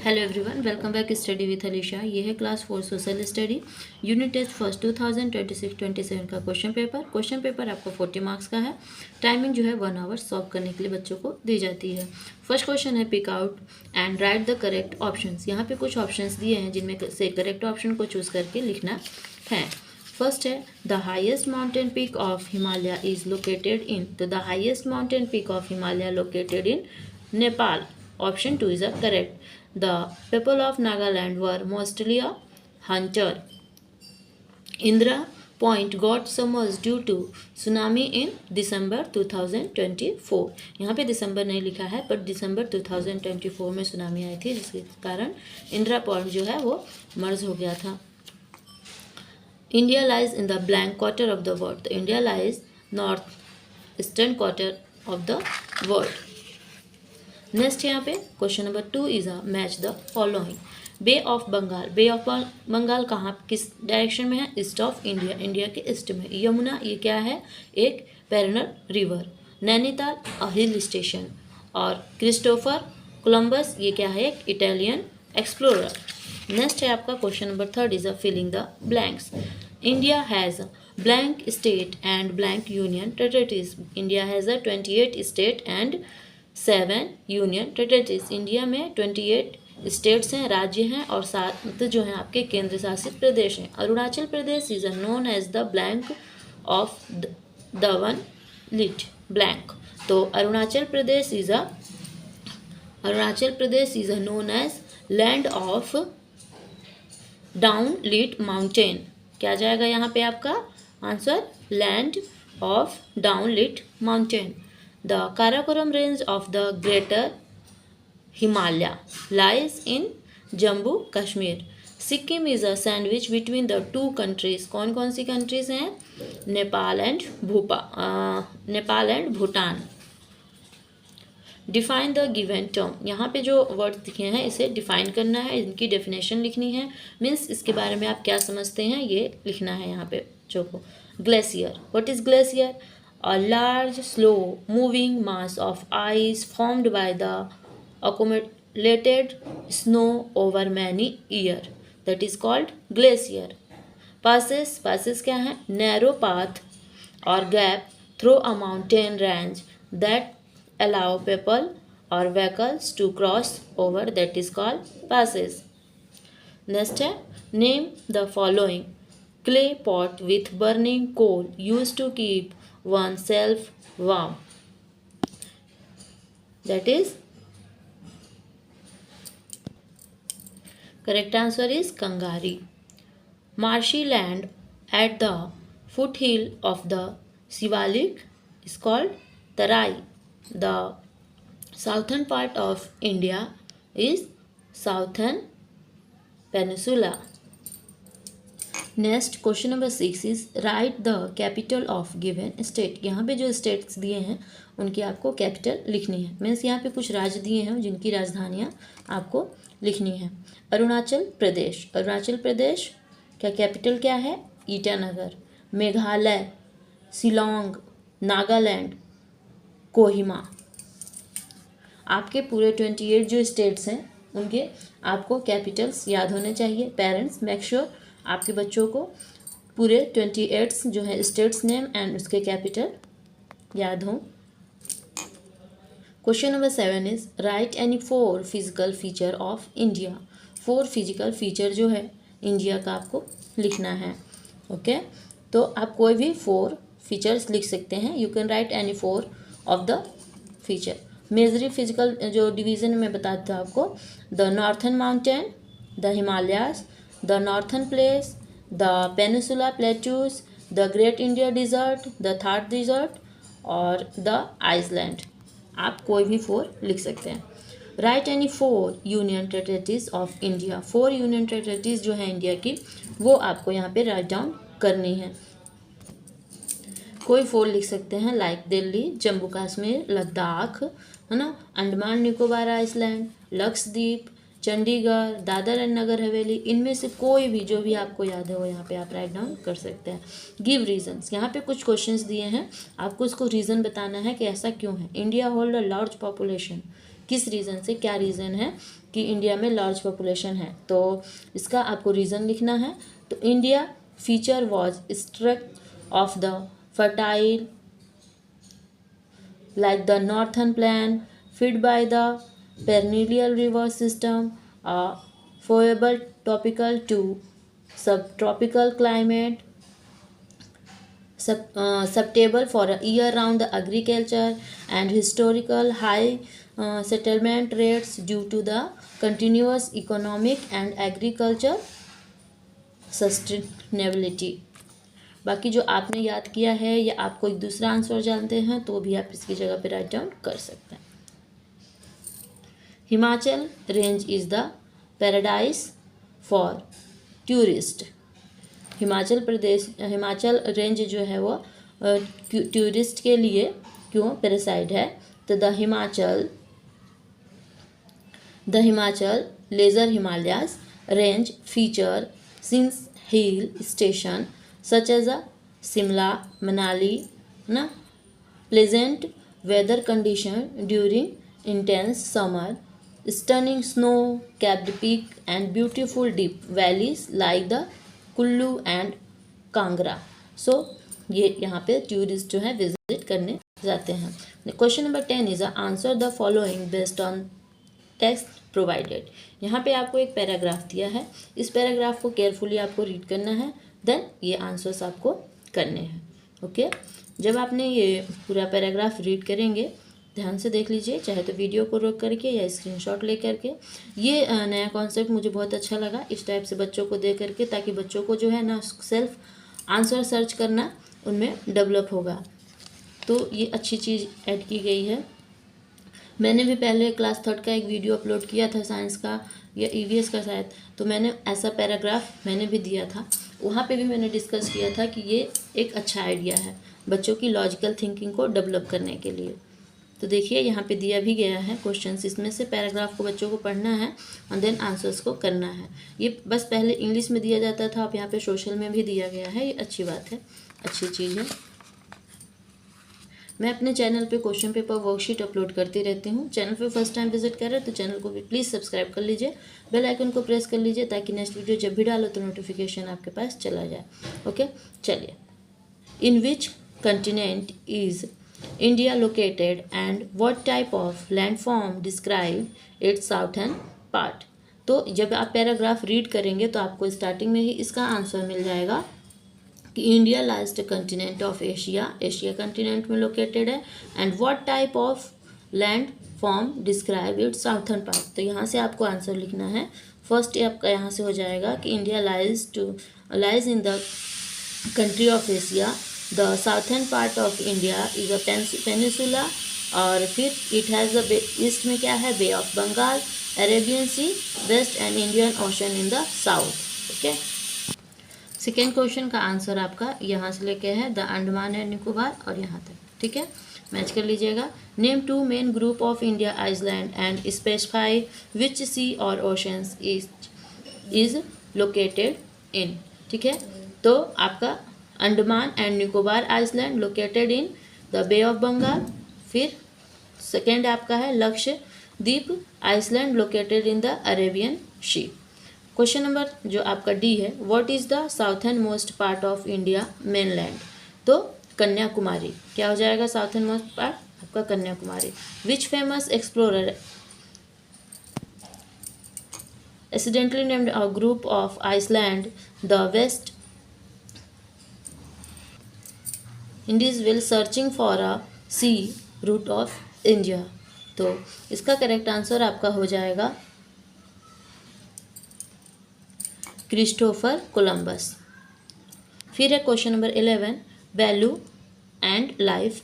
Hello everyone, welcome back study with Alisha. ये है class 4 social study unit test first 2026-27 का question paper आपको 40 marks का है। टाइमिंग जो है 1 आवर सॉल्व करने के लिए बच्चों को दी जाती है। फर्स्ट क्वेश्चन है pick out and write the correct options. यहाँ पे कुछ ऑप्शंस दिए हैं जिनमें से करेक्ट ऑप्शन को चूज़ करके लिखना है। फर्स्ट है the highest mountain peak of Himalaya is located in. तो the highest mountain peak of Himalaya located in Nepal. Option 2 is correct. The people of Nagaland were mostly a hunter. Indra Point got submerged due to tsunami in December 2024. यहाँ पे दिसंबर नहीं लिखा है, पर दिसंबर 2024 में tsunami आई थी, जिसके कारण इंदिरा पॉइंट जो है वो मर्ज हो गया था। India lies in the blank quarter of the world. India lies north eastern quarter of the world. Next यहाँ पे question number 2 is a match the following. Bay of Bengal. Bay of Bengal कहाँ किस डायरेक्शन में है? ईस्ट ऑफ इंडिया, इंडिया के east में। यमुना ये क्या है? एक perennial river. Nainital a hill station. और क्रिस्टोफर कोलंबस ये क्या है? एक इटालियन एक्सप्लोरर। नेक्स्ट है आपका question number 3 is a filling the blanks. India has blank state and blank union territories. India has a 28 state and 7 union territories. India में 28 states हैं, राज्य हैं, और 7 जो हैं आपके केंद्र शासित प्रदेश हैं। Arunachal Pradesh is known as the blank of the one lit blank. तो Arunachal Pradesh is known as land of dawn lit mountain. क्या जाएगा यहाँ पे आपका answer? Land of dawn lit mountain. The Karakoram range of the Greater Himalaya lies in Jammu Kashmir. Sikkim is a sandwich between the two countries. कौन कौन सी countries हैं? Nepal and Bhutan. Define the given term. यहाँ पे जो word दिखे हैं इसे define करना है, इनकी डेफिनेशन लिखनी है। मीन्स इसके बारे में आप क्या समझते हैं ये लिखना है यहाँ पे जो को। Glacier, what is glacier? A large, slow-moving mass of ice formed by the accumulated snow over many years. That is called glacier. Passes क्या है? Narrow path or gap through a mountain range that allow people or vehicles to cross over. That is called passes. Next है name the following. Clay pot with burning coal used to keep oneself warm. That is correct answer is Kangari. Marshy land at the foothill of the Shivalik is called Tarai. The southern part of India is Southern Peninsula. Next question number 6 is right the capital of given state. यहाँ पे जो states दिए हैं उनकी आपको capital लिखनी है। Means यहाँ पे कुछ राज्य दिए हैं जिनकी राजधानियाँ आपको लिखनी है। अरुणाचल प्रदेश का कैपिटल क्या है? ईटानगर। मेघालय, शिलोंग, नागालैंड, कोहिमा। आपके पूरे 28 जो स्टेट्स हैं उनके आपको कैपिटल्स याद होने चाहिए। पेरेंट्स मेक श्योर आपके बच्चों को पूरे 28 जो है स्टेट्स नेम एंड उसके कैपिटल याद हों। Question number 7 is right any 4 physical feature of India. 4 physical feature जो है इंडिया का आपको लिखना है। ओके, तो आप कोई भी 4 फीचर्स लिख सकते हैं। You can write any 4 of the feature. Major physical जो डिवीजन में बताता हूँ आपको, the northern mountain, the Himalayas, the northern plains, the peninsula plateaus, the great India desert, the Thar desert और the Iceland। आप कोई भी 4 लिख सकते हैं। Right any 4 union territories of India. 4 union territories जो है इंडिया की वो आपको यहाँ पे राइट डाउन करनी है। कोई 4 लिख सकते हैं लाइक दिल्ली, जम्मू कश्मीर, लद्दाख, है ना, अंडमान निकोबार आइसलैंड, लक्षद्वीप, चंडीगढ़, दादर एंड नगर हवेली। इनमें से कोई भी जो भी आपको याद है वो यहाँ पे आप राइट डाउन कर सकते हैं। Give reasons. यहाँ पे कुछ क्वेश्चंस दिए हैं, आपको इसको रीज़न बताना है कि ऐसा क्यों है। India hold a large population. किस रीज़न से, क्या रीज़न है कि इंडिया में लार्ज पॉपुलेशन है। तो इसका आपको रीज़न लिखना है। तो India feature was struct of the fertile like the northern plain fed by the perennial river system, favorable tropical to subtropical climate, suitable for a year-round agriculture, and historical high settlement rates due to the continuous economic and agriculture sustainability। बाकी जो आपने याद किया है या आप कोई दूसरा आंसर जानते हैं तो भी आप इसकी जगह पे राइट डाउन कर सकते हैं। Himachal range is the paradise for tourist. Himachal range जो है वो टूरिस्ट के लिए क्यों पैरासाइड है। तो the Himachal lesser Himalayas range feature since hill station such as Simla, Manali, pleasant weather condition during intense summer, stunning snow-capped peak and beautiful deep valleys like the Kullu and Kangra। So ये यहाँ पे tourist जो है visit करने जाते हैं। Question number 10 is answer the following based on text provided. यहाँ पे आपको एक पैराग्राफ दिया है, इस पैराग्राफ को केयरफुली आपको रीड करना है, देन ये आंसर्स आपको करने हैं। ओके, जब आपने ये पूरा पैराग्राफ रीड करेंगे ध्यान से देख लीजिए, चाहे तो वीडियो को रोक करके या स्क्रीनशॉट ले करके। ये नया कॉन्सेप्ट मुझे बहुत अच्छा लगा इस टाइप से बच्चों को दे करके, ताकि बच्चों को जो है ना सेल्फ आंसर सर्च करना उनमें डेवलप होगा। तो ये अच्छी चीज़ ऐड की गई है। मैंने भी पहले क्लास 3 का एक वीडियो अपलोड किया था साइंस का या ईवीएस का शायद, तो मैंने ऐसा पैराग्राफ मैंने भी दिया था, वहाँ पे भी मैंने डिस्कस किया था कि ये एक अच्छा आइडिया है बच्चों की लॉजिकल थिंकिंग को डेवलप करने के लिए। तो देखिए यहाँ पे दिया भी गया है क्वेश्चंस, इसमें से पैराग्राफ को बच्चों को पढ़ना है और देन आंसर्स को करना है। ये बस पहले इंग्लिश में दिया जाता था, अब यहाँ पे सोशल में भी दिया गया है, ये अच्छी बात है, अच्छी चीज़ है। मैं अपने चैनल पे क्वेश्चन पेपर वर्कशीट अपलोड करती रहती हूँ। चैनल पे फर्स्ट टाइम विजिट कर रहे हैं तो चैनल को भी प्लीज़ सब्सक्राइब कर लीजिए, बेल आइकन को प्रेस कर लीजिए ताकि नेक्स्ट वीडियो जब भी डालो तो नोटिफिकेशन आपके पास चला जाए। ओके, चलिए। In which continent is India located and what type of landform describe its southern part. तो जब आप पैराग्राफ रीड करेंगे तो आपको स्टार्टिंग में ही इसका आंसर मिल जाएगा कि India last continent of Asia, Asia continent में लोकेटेड है, and what type of land form describe its southern part. तो यहाँ से आपको आंसर लिखना है। फर्स्ट आपका यहाँ से हो जाएगा कि India lies in the country of Asia, the southern part of India is a peninsula, और फिर इट हैज़ द ईस्ट में क्या है, Bay of Bengal, Arabian Sea, west and Indian Ocean in the south. Okay, second question का answer आपका यहाँ से लेके है द अंडमान एंड निकोबार और यहाँ तक, ठीक है, मैच कर लीजिएगा। Name 2 main group of India island and specify which sea और ओशंस इज लोकेटेड इन। ठीक है, तो आपका Andaman and Nicobar island located in the Bay of Bengal. फिर सेकेंड आपका है Lakshadweep island located in the Arabian Sea. Question number जो आपका डी है, what is the southern most part of India mainland. तो कन्याकुमारी, क्या हो जाएगा साउथर्न मोस्ट पार्ट आपका Kanyakumari. Which famous explorer accidentally named a group of Iceland the West Indies while searching for a sea route of India। तो इसका correct answer आपका हो जाएगा क्रिस्टोफर कोलंबस। फिर है question number 11, value and life